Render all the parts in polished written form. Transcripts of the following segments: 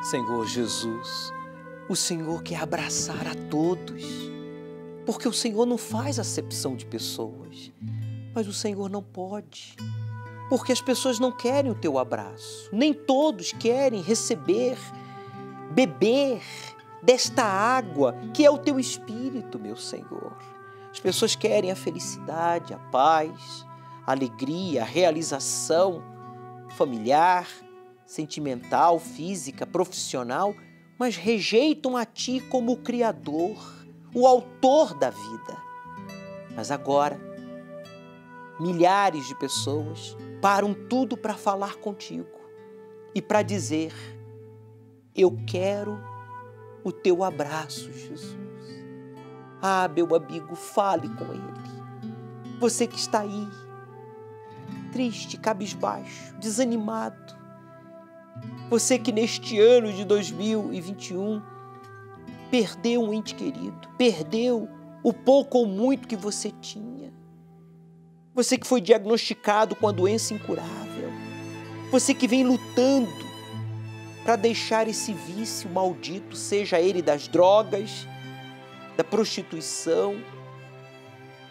Senhor Jesus, o Senhor quer abraçar a todos, porque o Senhor não faz acepção de pessoas, mas o Senhor não pode, porque as pessoas não querem o teu abraço, nem todos querem receber, beber desta água que é o teu Espírito, meu Senhor. As pessoas querem a felicidade, a paz, a alegria, a realização familiar, sentimental, física, profissional, mas rejeitam a Ti como o Criador, o Autor da vida. Mas agora, milhares de pessoas param tudo para falar contigo e para dizer: eu quero o Teu abraço, Jesus. Ah, meu amigo, fale com Ele. Você que está aí, triste, cabisbaixo, desanimado. Você que neste ano de 2021 perdeu um ente querido, perdeu o pouco ou muito que você tinha. Você que foi diagnosticado com a doença incurável. Você que vem lutando para deixar esse vício maldito, seja ele das drogas, da prostituição,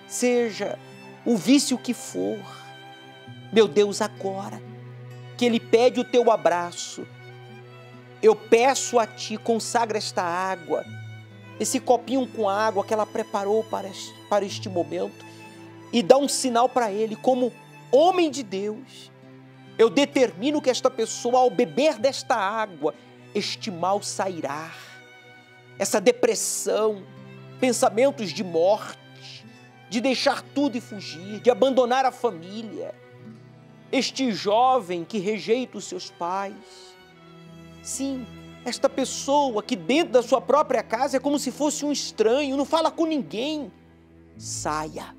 seja o vício que for. Meu Deus, agora que Ele pede o teu abraço, eu peço a Ti, consagra esta água, esse copinho com água que ela preparou para este momento, e dá um sinal para Ele, como homem de Deus. Eu determino que esta pessoa, ao beber desta água, este mal sairá, essa depressão, pensamentos de morte, de deixar tudo e fugir, de abandonar a família. Este jovem que rejeita os seus pais. Sim, esta pessoa que dentro da sua própria casa é como se fosse um estranho, não fala com ninguém. Saia.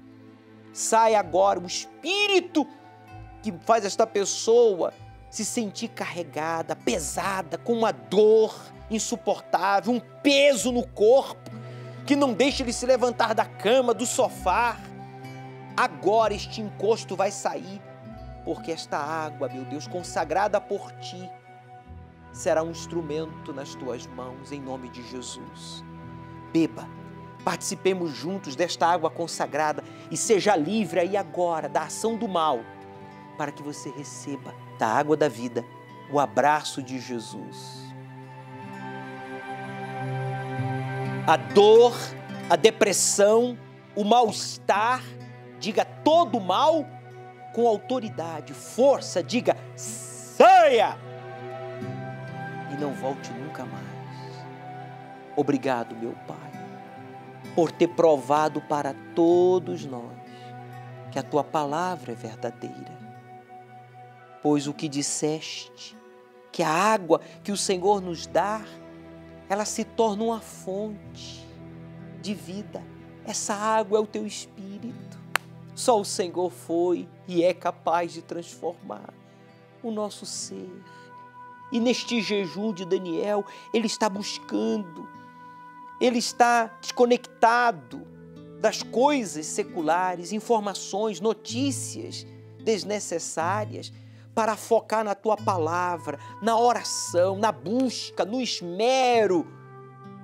Saia agora o espírito que faz esta pessoa se sentir carregada, pesada, com uma dor insuportável, um peso no corpo, que não deixa ele se levantar da cama, do sofá. Agora este encosto vai sair, porque esta água, meu Deus, consagrada por Ti, será um instrumento nas Tuas mãos, em nome de Jesus. Beba, participemos juntos desta água consagrada e seja livre aí agora da ação do mal, para que você receba da água da vida o abraço de Jesus. A dor, a depressão, o mal-estar, diga todo mal com autoridade, força, diga saia e não volte nunca mais. Obrigado, meu Pai, por ter provado para todos nós que a Tua palavra é verdadeira, pois o que disseste, que a água que o Senhor nos dá, ela se torna uma fonte de vida. Essa água é o Teu Espírito. Só o Senhor foi e é capaz de transformar o nosso ser. E neste jejum de Daniel, ele está buscando, ele está desconectado das coisas seculares, informações, notícias desnecessárias, para focar na Tua palavra, na oração, na busca, no esmero,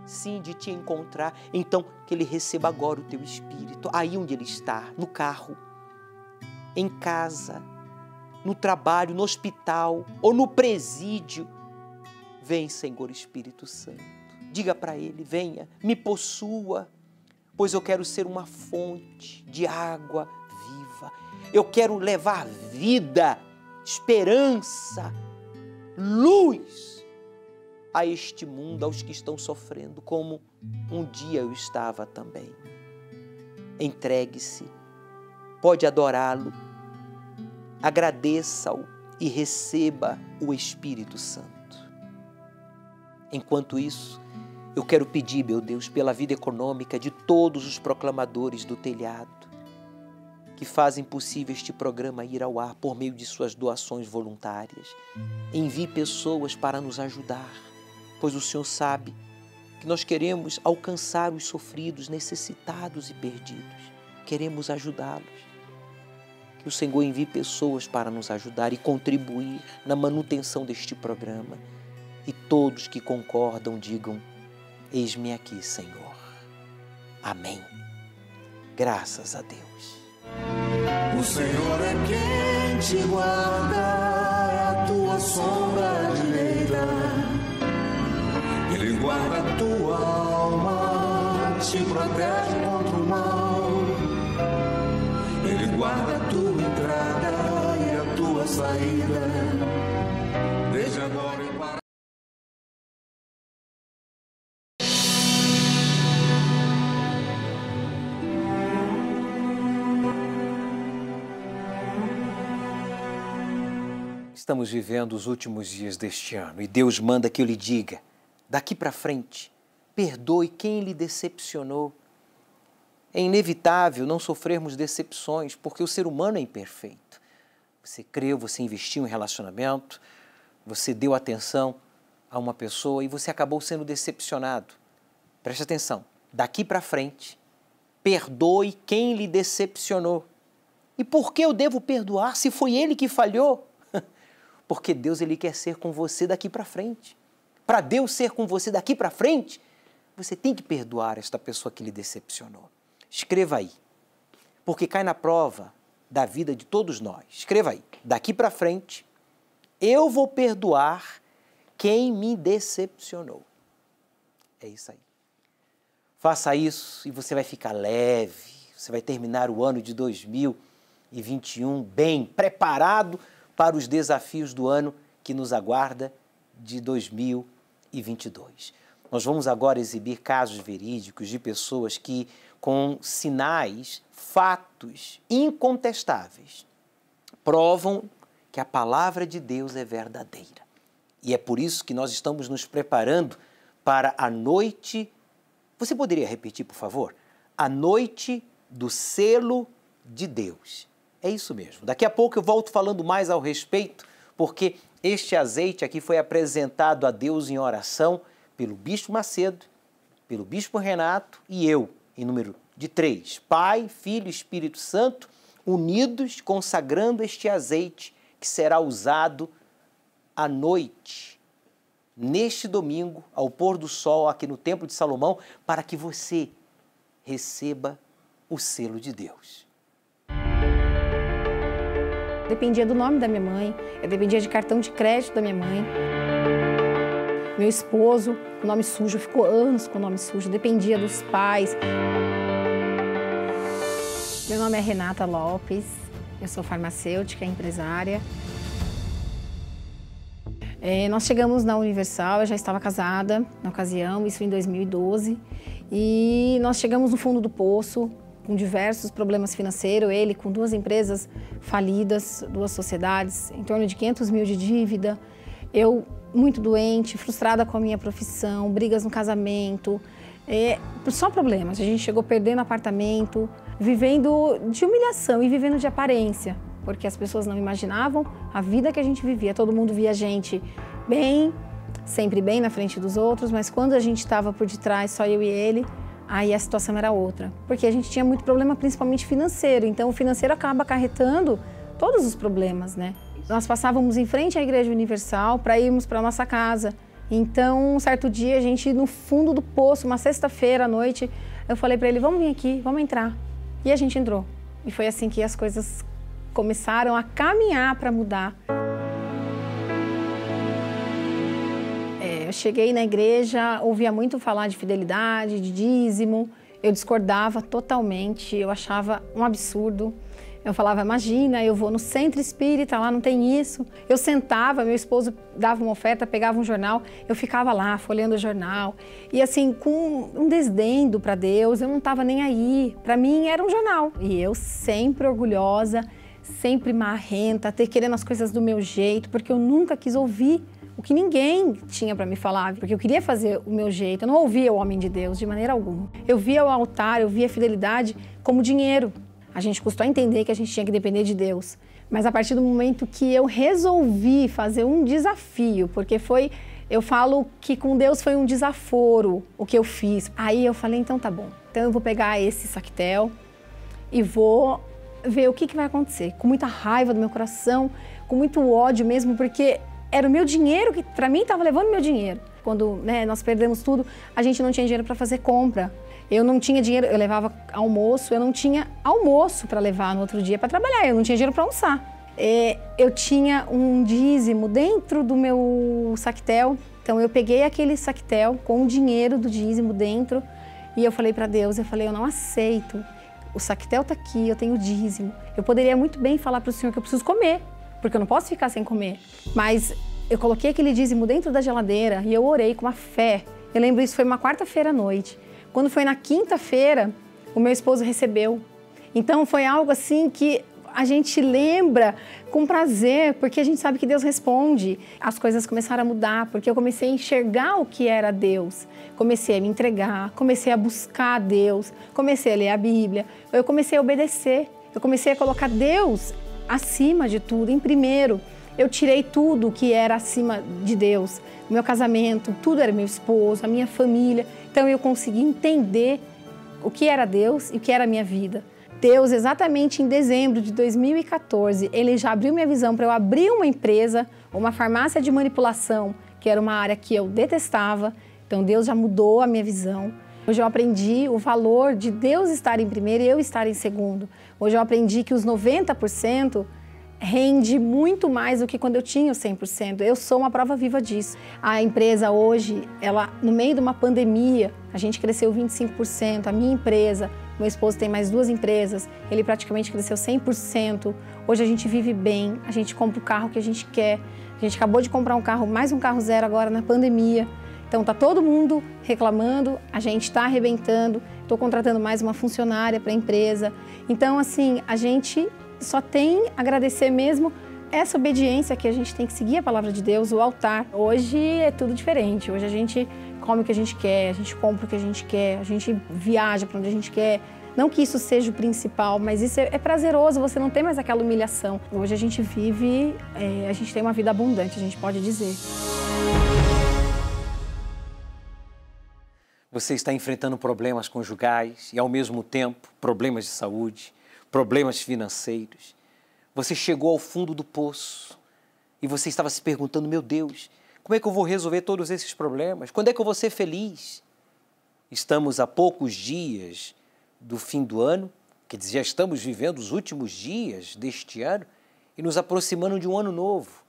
sim, de Te encontrar. Então, que ele receba agora o Teu Espírito, aí onde ele está, no carro, em casa, no trabalho, no hospital ou no presídio. Vem, Senhor Espírito Santo, diga para ele: venha, me possua, pois eu quero ser uma fonte de água viva. Eu quero levar vida, esperança, luz a este mundo, aos que estão sofrendo, como um dia eu estava também. Entregue-se, pode adorá-lo, agradeça-o e receba o Espírito Santo. Enquanto isso, eu quero pedir, meu Deus, pela vida econômica de todos os proclamadores do telhado, que fazem possível este programa ir ao ar por meio de suas doações voluntárias. Envie pessoas para nos ajudar, pois o Senhor sabe que nós queremos alcançar os sofridos, necessitados e perdidos. Queremos ajudá-los. Que o Senhor envie pessoas para nos ajudar e contribuir na manutenção deste programa. E todos que concordam digam: eis-me aqui, Senhor. Amém. Graças a Deus. O Senhor é quem te guarda, é a tua sombra direita. Ele guarda a tua alma, te protege contra o mal. Ele guarda a tua entrada e a tua saída, desde agora e para. Estamos vivendo os últimos dias deste ano e Deus manda que eu lhe diga, daqui para frente, perdoe quem lhe decepcionou. É inevitável não sofrermos decepções, porque o ser humano é imperfeito. Você creu, você investiu em relacionamento, você deu atenção a uma pessoa e você acabou sendo decepcionado. Preste atenção, daqui para frente, perdoe quem lhe decepcionou. E por que eu devo perdoar se foi ele que falhou? Porque Deus ele quer ser com você daqui para frente. Para Deus ser com você daqui para frente, você tem que perdoar esta pessoa que lhe decepcionou. Escreva aí, porque cai na prova da vida de todos nós. Escreva aí, daqui para frente, eu vou perdoar quem me decepcionou. É isso aí. Faça isso e você vai ficar leve, você vai terminar o ano de 2021 bem preparado para os desafios do ano que nos aguarda de 2022. Nós vamos agora exibir casos verídicos de pessoas que, com sinais, fatos incontestáveis, provam que a palavra de Deus é verdadeira. E é por isso que nós estamos nos preparando para a noite. Você poderia repetir, por favor? A noite do selo de Deus. É isso mesmo. Daqui a pouco eu volto falando mais ao respeito, porque este azeite aqui foi apresentado a Deus em oração pelo Bispo Macedo, pelo Bispo Renato e eu, em número de 3. Pai, Filho e Espírito Santo, unidos, consagrando este azeite que será usado à noite, neste domingo, ao pôr do sol, aqui no Templo de Salomão, para que você receba o selo de Deus. Dependia do nome da minha mãe, eu dependia de cartão de crédito da minha mãe. Meu esposo, com nome sujo, ficou anos com o nome sujo, dependia dos pais. Meu nome é Renata Lopes, eu sou farmacêutica, empresária. Nós chegamos na Universal, eu já estava casada na ocasião, isso em 2012, e nós chegamos no fundo do poço, com diversos problemas financeiros, ele com 2 empresas falidas, 2 sociedades, em torno de 500 mil de dívida, eu muito doente, frustrada com a minha profissão, brigas no casamento, só problemas. A gente chegou perdendo apartamento, vivendo de humilhação e vivendo de aparência, porque as pessoas não imaginavam a vida que a gente vivia. Todo mundo via a gente bem, sempre bem na frente dos outros, mas quando a gente estava por detrás, só eu e ele, aí a situação era outra, porque a gente tinha muito problema, principalmente financeiro. Então, o financeiro acaba acarretando todos os problemas, né? Nós passávamos em frente à Igreja Universal para irmos para a nossa casa. Então, um certo dia, a gente, no fundo do poço, uma sexta-feira à noite, eu falei para ele, vamos vir aqui, vamos entrar. E a gente entrou. E foi assim que as coisas começaram a caminhar para mudar. Eu cheguei na igreja, ouvia muito falar de fidelidade, de dízimo. Eu discordava totalmente, eu achava um absurdo. Eu falava, imagina, eu vou no centro espírita, lá não tem isso. Eu sentava, meu esposo dava uma oferta, pegava um jornal, eu ficava lá folheando o jornal. E assim, com um desdendo para Deus, eu não estava nem aí. Para mim era um jornal. E eu sempre orgulhosa, sempre marrenta, querendo as coisas do meu jeito, porque eu nunca quis ouvir o que ninguém tinha para me falar, porque eu queria fazer o meu jeito. Eu não ouvia o homem de Deus de maneira alguma. Eu via o altar, eu via a fidelidade como dinheiro. A gente custou a entender que a gente tinha que depender de Deus. Mas a partir do momento que eu resolvi fazer um desafio, porque eu falo que com Deus foi um desaforo o que eu fiz. Aí eu falei, então tá bom. Então eu vou pegar esse saquetel e vou ver o que vai acontecer. Com muita raiva do meu coração, com muito ódio mesmo, porque era o meu dinheiro que, para mim, estava levando meu dinheiro. Quando, né, nós perdemos tudo, a gente não tinha dinheiro para fazer compra. Eu não tinha dinheiro, eu levava almoço, eu não tinha almoço para levar no outro dia para trabalhar, eu não tinha dinheiro para almoçar. Eu tinha um dízimo dentro do meu saquetel, então eu peguei aquele saquetel com o dinheiro do dízimo dentro e eu falei para Deus, eu não aceito, o saquetel está aqui, eu tenho o dízimo. Eu poderia muito bem falar para o Senhor que eu preciso comer, porque eu não posso ficar sem comer, mas eu coloquei aquele dízimo dentro da geladeira e eu orei com uma fé. Eu lembro, isso foi uma quarta-feira à noite. Quando foi na quinta-feira, o meu esposo recebeu. Então foi algo assim que a gente lembra com prazer, porque a gente sabe que Deus responde. As coisas começaram a mudar, porque eu comecei a enxergar o que era Deus. Comecei a me entregar, comecei a buscar Deus, comecei a ler a Bíblia, eu comecei a obedecer, eu comecei a colocar Deus acima de tudo, em primeiro. Eu tirei tudo que era acima de Deus, o meu casamento, tudo era meu esposo, a minha família. Então eu consegui entender o que era Deus e o que era a minha vida. Deus, exatamente em dezembro de 2014, Ele já abriu minha visão para eu abrir uma empresa, uma farmácia de manipulação, que era uma área que eu detestava. Então Deus já mudou a minha visão. Hoje eu aprendi o valor de Deus estar em primeiro e eu estar em segundo. Hoje eu aprendi que os 90% rende muito mais do que quando eu tinha os 100%. Eu sou uma prova viva disso. A empresa hoje, ela, no meio de uma pandemia, a gente cresceu 25%, a minha empresa, meu esposo tem mais 2 empresas, ele praticamente cresceu 100%. Hoje a gente vive bem, a gente compra o carro que a gente quer. A gente acabou de comprar um carro, mais um carro zero agora na pandemia. Então tá todo mundo reclamando, a gente está arrebentando, estou contratando mais uma funcionária para a empresa. Então assim, a gente só tem a agradecer mesmo essa obediência que a gente tem que seguir a palavra de Deus, o altar. Hoje é tudo diferente, hoje a gente come o que a gente quer, a gente compra o que a gente quer, a gente viaja para onde a gente quer. Não que isso seja o principal, mas isso é prazeroso, você não tem mais aquela humilhação. Hoje a gente vive, a gente tem uma vida abundante, a gente pode dizer. Você está enfrentando problemas conjugais e, ao mesmo tempo, problemas de saúde, problemas financeiros. Você chegou ao fundo do poço e você estava se perguntando, meu Deus, como é que eu vou resolver todos esses problemas? Quando é que eu vou ser feliz? Estamos a poucos dias do fim do ano, quer dizer, já estamos vivendo os últimos dias deste ano e nos aproximando de um ano novo.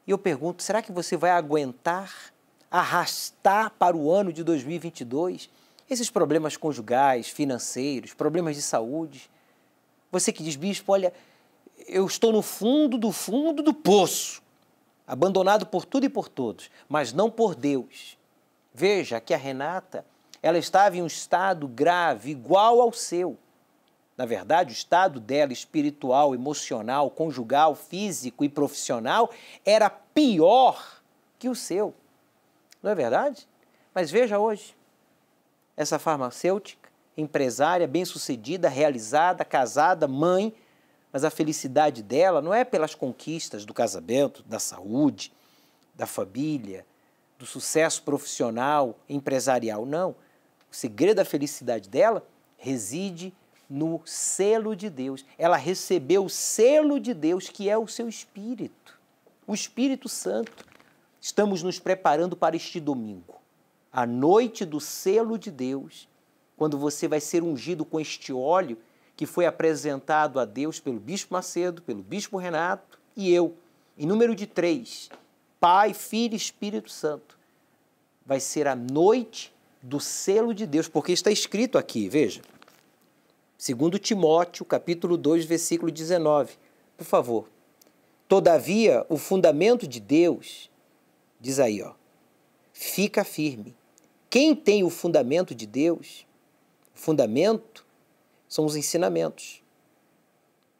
E eu pergunto, será que você vai aguentar arrastar para o ano de 2022 esses problemas conjugais, financeiros, problemas de saúde? Você que diz, bispo, olha, eu estou no fundo do poço, abandonado por tudo e por todos, mas não por Deus. Veja que a Renata, ela estava em um estado grave, igual ao seu. Na verdade, o estado dela, espiritual, emocional, conjugal, físico e profissional, era pior que o seu. Não é verdade? Mas veja hoje, essa farmacêutica, empresária, bem-sucedida, realizada, casada, mãe, mas a felicidade dela não é pelas conquistas do casamento, da saúde, da família, do sucesso profissional, empresarial, não. O segredo da felicidade dela reside no selo de Deus. Ela recebeu o selo de Deus, que é o seu Espírito, o Espírito Santo. Estamos nos preparando para este domingo, a noite do selo de Deus, quando você vai ser ungido com este óleo que foi apresentado a Deus pelo Bispo Macedo, pelo Bispo Renato e eu, em número de 3, Pai, Filho e Espírito Santo. Vai ser a noite do selo de Deus, porque está escrito aqui, veja, 2 Timóteo, capítulo 2, versículo 19, por favor. Todavia, o fundamento de Deus, diz aí, ó, fica firme. Quem tem o fundamento de Deus, o fundamento são os ensinamentos.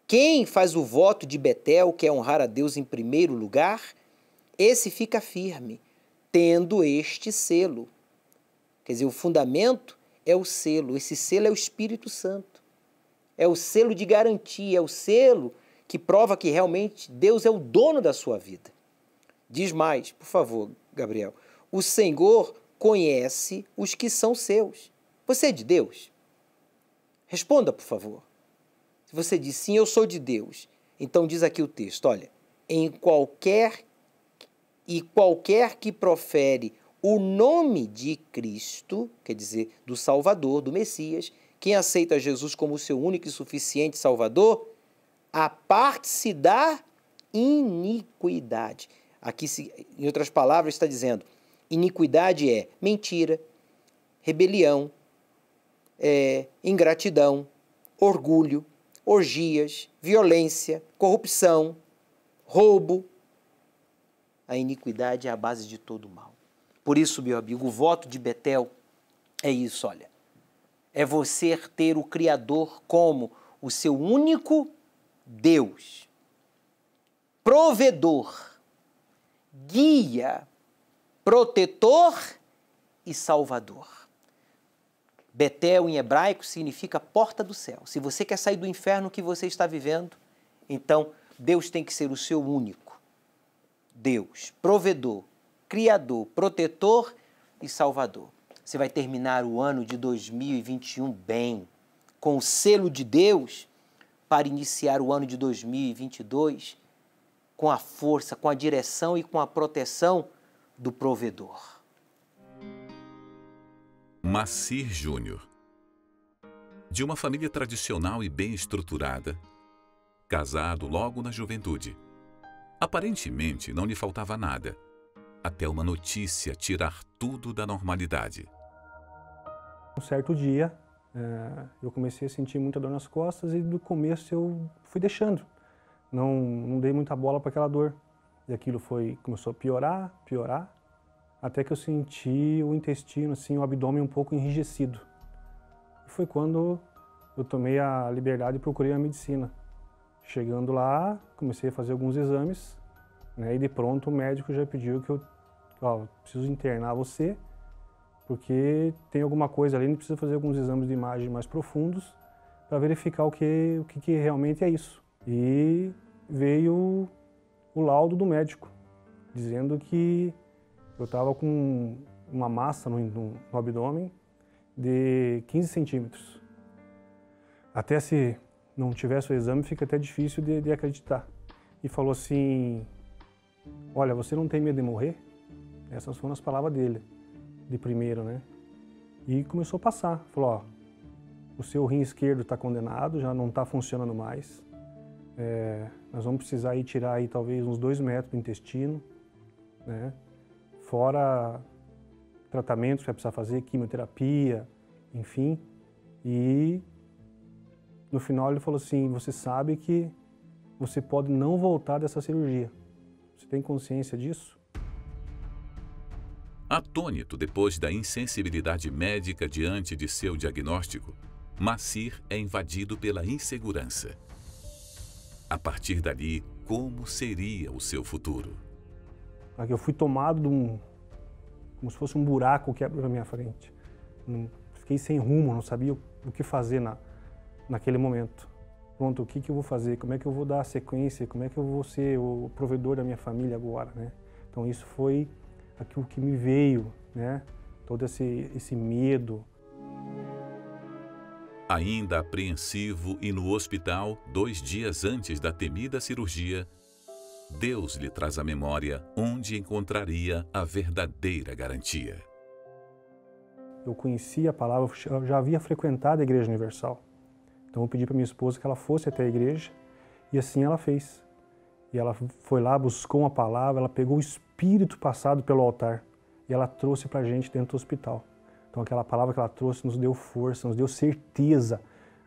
Quem faz o voto de Betel, que é honrar a Deus em primeiro lugar, esse fica firme, tendo este selo. Quer dizer, o fundamento é o selo, esse selo é o Espírito Santo. É o selo de garantia, é o selo que prova que realmente Deus é o dono da sua vida. Diz mais, por favor, Gabriel. O Senhor conhece os que são seus. Você é de Deus? Responda, por favor. Se você diz sim, eu sou de Deus, então diz aqui o texto, olha, em qualquer e qualquer que profere o nome de Cristo, quer dizer, do Salvador, do Messias, quem aceita Jesus como seu único e suficiente Salvador, aparte-se da iniquidade. Aqui, em outras palavras, está dizendo, iniquidade é mentira, rebelião, ingratidão, orgulho, orgias, violência, corrupção, roubo. A iniquidade é a base de todo o mal. Por isso, meu amigo, o voto de Betel é isso, olha. É você ter o Criador como o seu único Deus, provedor, guia, protetor e salvador. Betel, em hebraico, significa porta do céu. Se você quer sair do inferno que você está vivendo, então Deus tem que ser o seu único Deus, provedor, criador, protetor e salvador. Você vai terminar o ano de 2021 bem, com o selo de Deus, para iniciar o ano de 2022 com a força, com a direção e com a proteção do provedor. Macir Júnior, de uma família tradicional e bem estruturada, casado logo na juventude. Aparentemente não lhe faltava nada, até uma notícia tirar tudo da normalidade. Um certo dia, eu comecei a sentir muita dor nas costas e do começo eu fui deixando. Não dei muita bola para aquela dor. E aquilo começou a piorar, até que eu senti o intestino, assim, o abdômen um pouco enrijecido. E foi quando eu tomei a liberdade e procurei a medicina. Chegando lá, comecei a fazer alguns exames, né, e de pronto o médico já pediu que eu preciso internar você, porque tem alguma coisa ali, a gente precisa fazer alguns exames de imagem mais profundos para verificar o que realmente é isso. E veio o laudo do médico, dizendo que eu estava com uma massa no abdômen de 15 centímetros. Até se não tivesse o exame, fica até difícil de acreditar. E falou assim, olha, você não tem medo de morrer? Essas foram as palavras dele, de primeiro, né? E começou a passar. Falou, ó, o seu rim esquerdo está condenado, já não está funcionando mais. Nós vamos precisar tirar aí talvez uns 2 metros do intestino, né? Fora tratamentos que vai precisar fazer, quimioterapia, enfim. E no final ele falou assim, você sabe que você pode não voltar dessa cirurgia. Você tem consciência disso? Atônito depois da insensibilidade médica diante de seu diagnóstico, Macir é invadido pela insegurança. A partir dali, como seria o seu futuro? Eu fui tomado como se fosse um buraco que abriu na minha frente. Fiquei sem rumo, não sabia o que fazer naquele momento. Pronto, o que eu vou fazer? Como é que eu vou dar a sequência? Como é que eu vou ser o provedor da minha família agora, né? Então isso foi aquilo que me veio, né? Todo esse medo. Ainda apreensivo e no hospital, 2 dias antes da temida cirurgia, Deus lhe traz à memória onde encontraria a verdadeira garantia. Eu conhecia a palavra, eu já havia frequentado a Igreja Universal. Então eu pedi para minha esposa que ela fosse até a igreja e assim ela fez. E ela foi lá, buscou uma palavra, ela pegou o Espírito passado pelo altar e ela trouxe para a gente dentro do hospital. Então aquela palavra que ela trouxe nos deu força, nos deu certeza.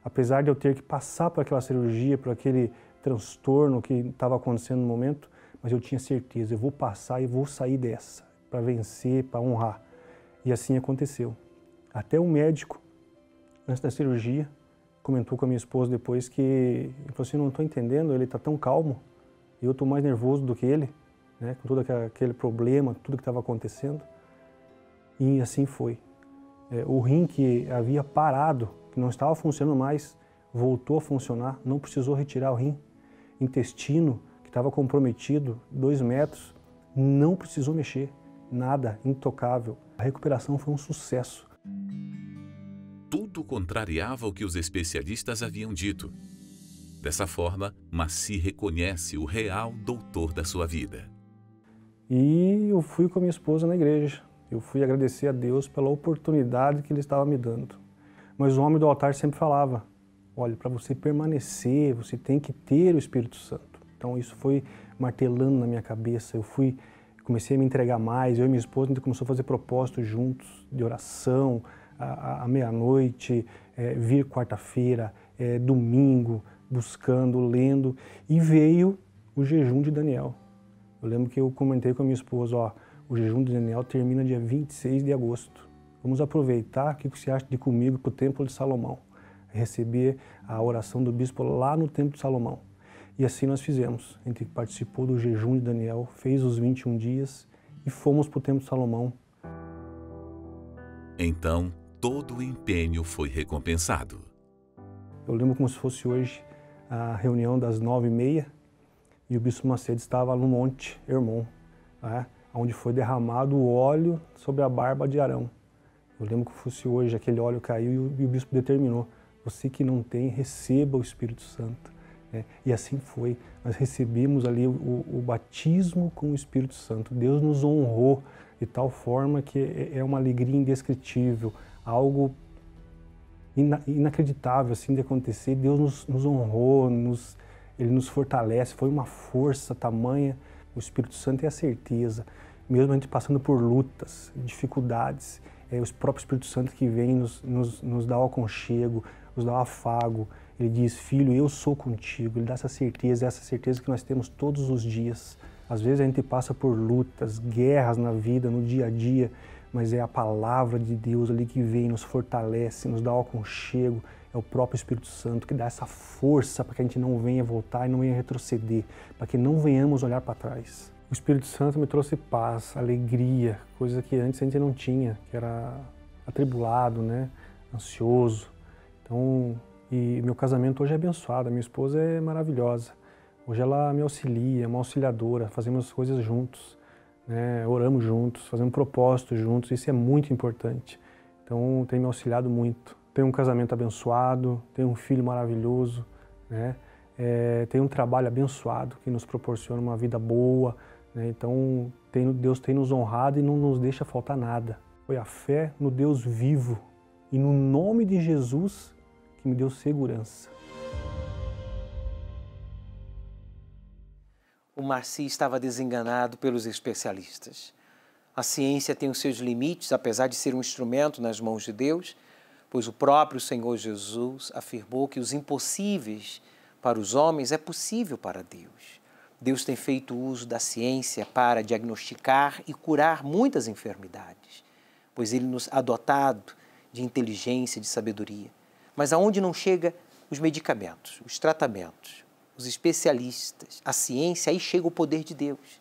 Apesar de eu ter que passar por aquela cirurgia, por aquele transtorno que estava acontecendo no momento, mas eu tinha certeza, eu vou passar e vou sair dessa, para vencer, para honrar. E assim aconteceu. Até o médico, antes da cirurgia, comentou com a minha esposa depois que ele falou assim, não estou entendendo, ele está tão calmo, e eu estou mais nervoso do que ele, né, com todo aquele problema, tudo que estava acontecendo. E assim foi. O rim que havia parado, que não estava funcionando mais, voltou a funcionar, não precisou retirar o rim. Intestino, que estava comprometido, 2 metros, não precisou mexer, nada, intocável. A recuperação foi um sucesso. Tudo contrariava o que os especialistas haviam dito. Dessa forma, Macir reconhece o real doutor da sua vida. E eu fui com a minha esposa na igreja. Eu fui agradecer a Deus pela oportunidade que Ele estava me dando. Mas o homem do altar sempre falava, olha, para você permanecer, você tem que ter o Espírito Santo. Então isso foi martelando na minha cabeça. Comecei a me entregar mais. Eu e minha esposa, a gente começou a fazer propósitos juntos, de oração, à meia-noite, vir quarta-feira, domingo, buscando, lendo. E veio o jejum de Daniel. Eu lembro que eu comentei com a minha esposa, ó, o jejum de Daniel termina dia 26 de agosto. Vamos aproveitar, o que você acha de ir comigo para o Templo de Salomão? Receber a oração do bispo lá no Templo de Salomão. E assim nós fizemos. A gente participou do jejum de Daniel, fez os 21 dias e fomos para o Templo de Salomão. Então, todo o empenho foi recompensado. Eu lembro como se fosse hoje a reunião das 9h30 e o bispo Macedo estava no Monte Hermon, né, onde foi derramado o óleo sobre a barba de Arão. Eu lembro que fosse hoje, aquele óleo caiu e o bispo determinou, você que não tem, receba o Espírito Santo. E assim foi, nós recebemos ali o batismo com o Espírito Santo. Deus nos honrou de tal forma que é uma alegria indescritível, algo inacreditável assim de acontecer. Deus nos honrou, Ele nos fortalece, foi uma força tamanha. O Espírito Santo é a certeza, mesmo a gente passando por lutas, dificuldades, o próprio Espírito Santo que vem nos dá o aconchego, nos dá o afago. Ele diz, filho, eu sou contigo. Ele dá essa certeza que nós temos todos os dias. Às vezes a gente passa por lutas, guerras na vida, no dia a dia, mas é a palavra de Deus ali que vem, nos fortalece, nos dá o aconchego. É o próprio Espírito Santo que dá essa força para que a gente não venha voltar e não venha retroceder, para que não venhamos olhar para trás. O Espírito Santo me trouxe paz, alegria, coisa que antes a gente não tinha, que era atribulado, né? Ansioso. Então, e meu casamento hoje é abençoado, a minha esposa é maravilhosa. Hoje ela me auxilia, é uma auxiliadora, fazemos coisas juntos, né? Oramos juntos, fazemos propósitos juntos, isso é muito importante. Então tem me auxiliado muito. Tenho um casamento abençoado, tenho um filho maravilhoso, né? Tenho um trabalho abençoado que nos proporciona uma vida boa, né? Então Deus tem nos honrado e não nos deixa faltar nada. Foi a fé no Deus vivo e no nome de Jesus que me deu segurança. O Marci estava desenganado pelos especialistas. A ciência tem os seus limites, apesar de ser um instrumento nas mãos de Deus, pois o próprio Senhor Jesus afirmou que os impossíveis para os homens é possível para Deus. Deus tem feito uso da ciência para diagnosticar e curar muitas enfermidades, pois Ele nos ha dotado de inteligência, de sabedoria. Mas aonde não chega os medicamentos, os tratamentos, os especialistas, a ciência, aí chega o poder de Deus.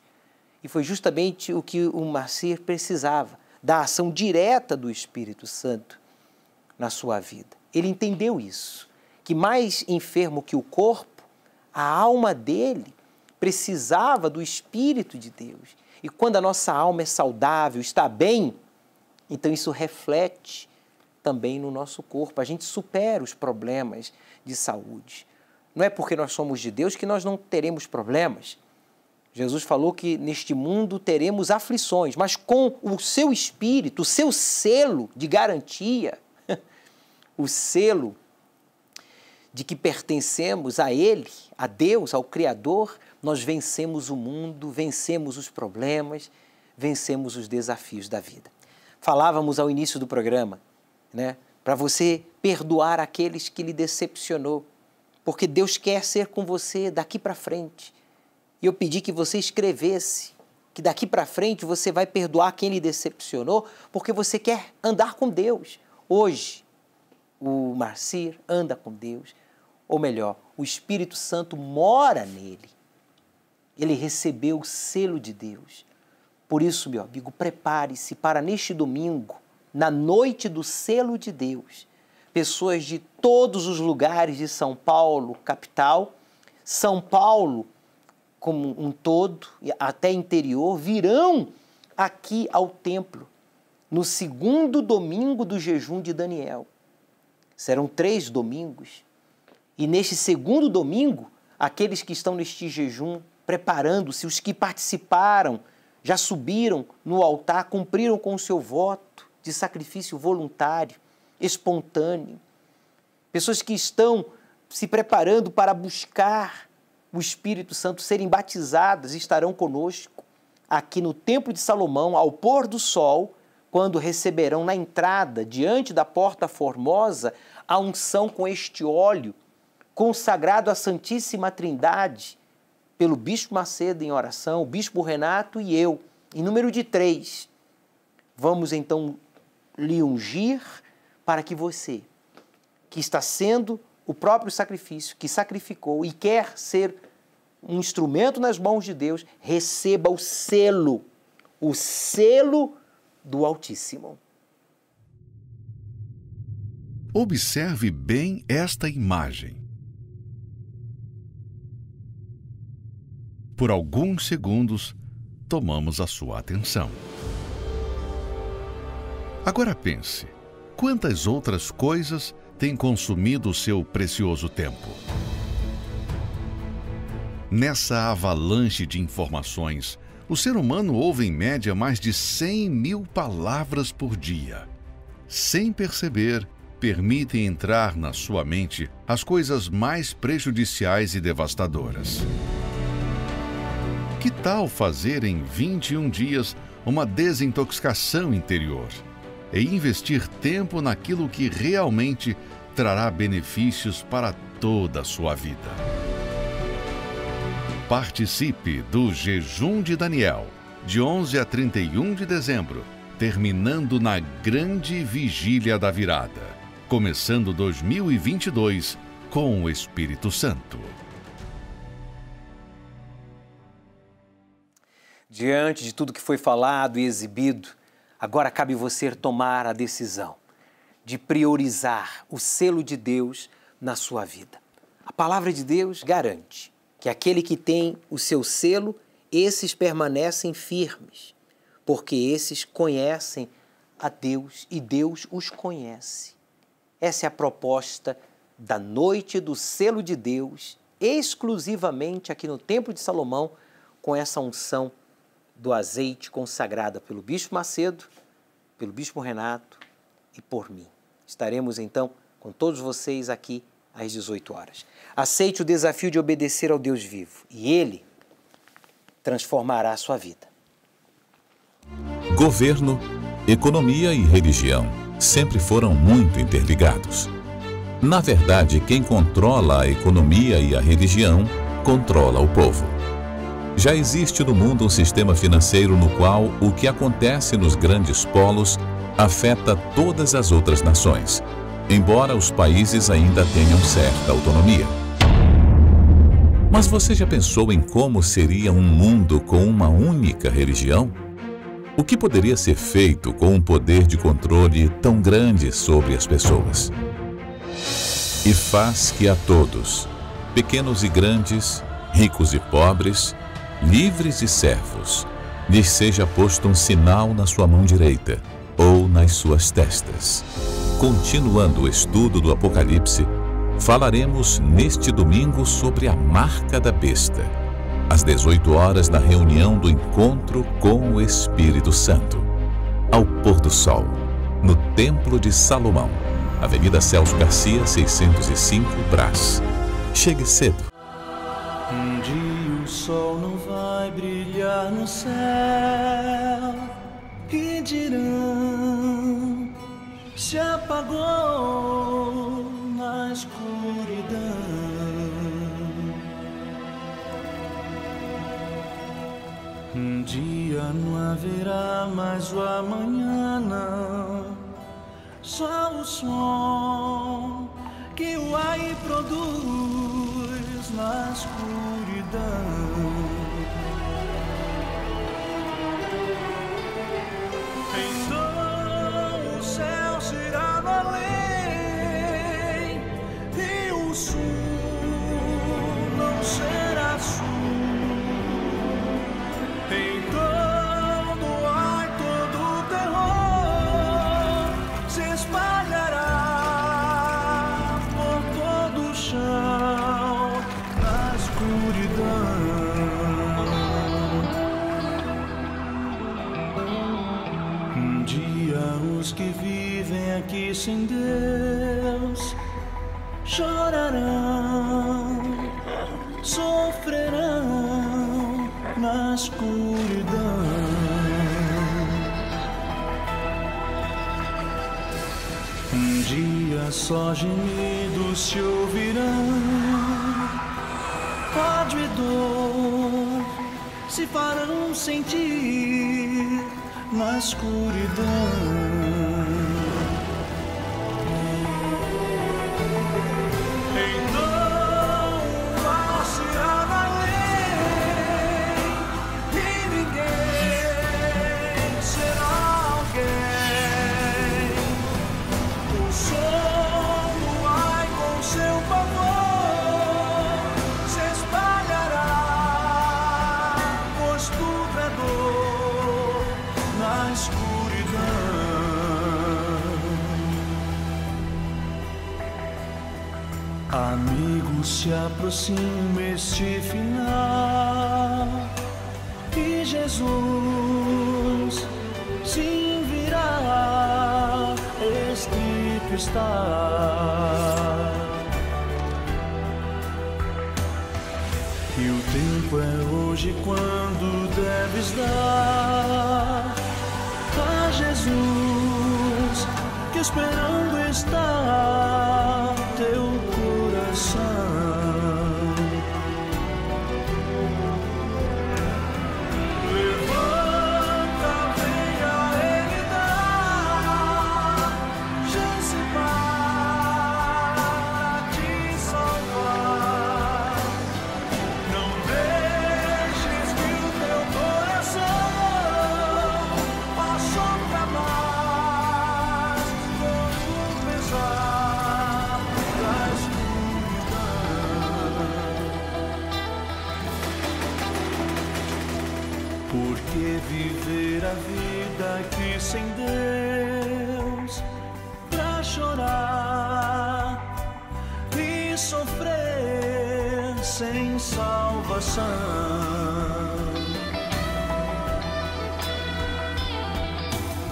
E foi justamente o que o Marci precisava, da ação direta do Espírito Santo na sua vida. Ele entendeu isso, que mais enfermo que o corpo, a alma dele precisava do Espírito de Deus. E quando a nossa alma é saudável, está bem, então isso reflete também no nosso corpo. A gente supera os problemas de saúde. Não é porque nós somos de Deus que nós não teremos problemas. Jesus falou que neste mundo teremos aflições, mas com o seu Espírito, o seu selo de garantia, o selo de que pertencemos a Ele, a Deus, ao Criador, nós vencemos o mundo, vencemos os problemas, vencemos os desafios da vida. Falávamos ao início do programa, né, para você perdoar aqueles que lhe decepcionou, porque Deus quer ser com você daqui para frente. E eu pedi que você escrevesse que daqui para frente você vai perdoar quem lhe decepcionou, porque você quer andar com Deus. Hoje, o Marci anda com Deus, ou melhor, o Espírito Santo mora nele. Ele recebeu o selo de Deus. Por isso, meu amigo, prepare-se para neste domingo, na noite do selo de Deus, pessoas de todos os lugares de São Paulo, capital, São Paulo como um todo, até interior, virão aqui ao templo, no segundo domingo do jejum de Daniel. Serão 3 domingos, e neste segundo domingo, aqueles que estão neste jejum, preparando-se, os que participaram já subiram no altar, cumpriram com o seu voto de sacrifício voluntário, espontâneo. Pessoas que estão se preparando para buscar o Espírito Santo, serem batizadas, estarão conosco aqui no Templo de Salomão, ao pôr do sol, quando receberão na entrada, diante da porta formosa, a unção com este óleo, consagrado à Santíssima Trindade, pelo Bispo Macedo em oração, o Bispo Renato e eu, em número de 3. Vamos então lhe ungir para que você, que está sendo o próprio sacrifício, que sacrificou e quer ser um instrumento nas mãos de Deus, receba o selo do Altíssimo. Observe bem esta imagem. Por alguns segundos, tomamos a sua atenção. Agora pense, quantas outras coisas têm consumido o seu precioso tempo? Nessa avalanche de informações, o ser humano ouve em média mais de 100.000 palavras por dia. Sem perceber, permitem entrar na sua mente as coisas mais prejudiciais e devastadoras. Que tal fazer em 21 dias uma desintoxicação interior e investir tempo naquilo que realmente trará benefícios para toda a sua vida? Participe do Jejum de Daniel, de 11 a 31 de dezembro, terminando na grande vigília da virada, começando 2022 com o Espírito Santo. Diante de tudo que foi falado e exibido, agora cabe você tomar a decisão de priorizar o selo de Deus na sua vida. A palavra de Deus garante que aquele que tem o seu selo, esses permanecem firmes, porque esses conhecem a Deus e Deus os conhece. Essa é a proposta da noite do selo de Deus, exclusivamente aqui no Templo de Salomão, com essa unção do azeite consagrada pelo Bispo Macedo, pelo Bispo Renato e por mim. Estaremos então com todos vocês aqui às 18 horas. Aceite o desafio de obedecer ao Deus vivo e Ele transformará a sua vida. Governo, economia e religião sempre foram muito interligados. Na verdade, quem controla a economia e a religião, controla o povo. Já existe no mundo um sistema financeiro no qual o que acontece nos grandes polos afeta todas as outras nações, embora os países ainda tenham certa autonomia. Mas você já pensou em como seria um mundo com uma única religião? O que poderia ser feito com um poder de controle tão grande sobre as pessoas? E faz que a todos, pequenos e grandes, ricos e pobres, livres e servos, lhes seja posto um sinal na sua mão direita ou nas suas testas. Continuando o estudo do Apocalipse, falaremos neste domingo sobre a marca da besta, às 18 horas na reunião do encontro com o Espírito Santo, ao pôr do sol, no Templo de Salomão, Avenida Celso Garcia, 605, Brás. Chegue cedo. Um dia o sol não vai brilhar no céu e dirão: se apagou na escuridão. Um dia não haverá mais o amanhã, não. Só o som que o ar produz na escuridão. Então o céu será no além e o sul não será sul. Então do ar todo o terror se espalhará por todo o chão na escuridão. os que vivem aqui sem Deus chorarão, sofrerão na escuridão. Um dia só gemidos se ouvirão, ódio e dor se farão sentir na escuridão. Amigos, se aproxima este final e Jesus sim virá, escrito está. E o tempo é hoje quando deves dar a Jesus, que esperando está teu coração. Levanta, venha Ele dar chance para te salvar. Não deixes que o teu coração passou pra mais como pesar da escuridão. Porque viver a vida aqui sem Deus pra chorar e sofrer sem salvação?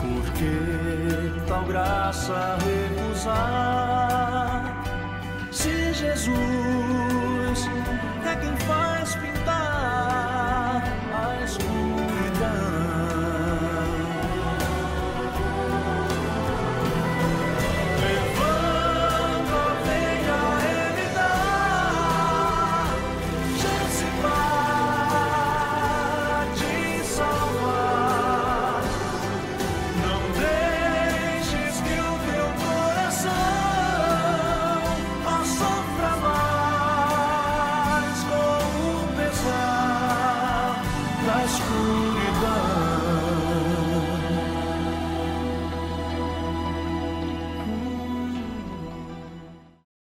Porque tal graça recusar, se Jesus é quem faz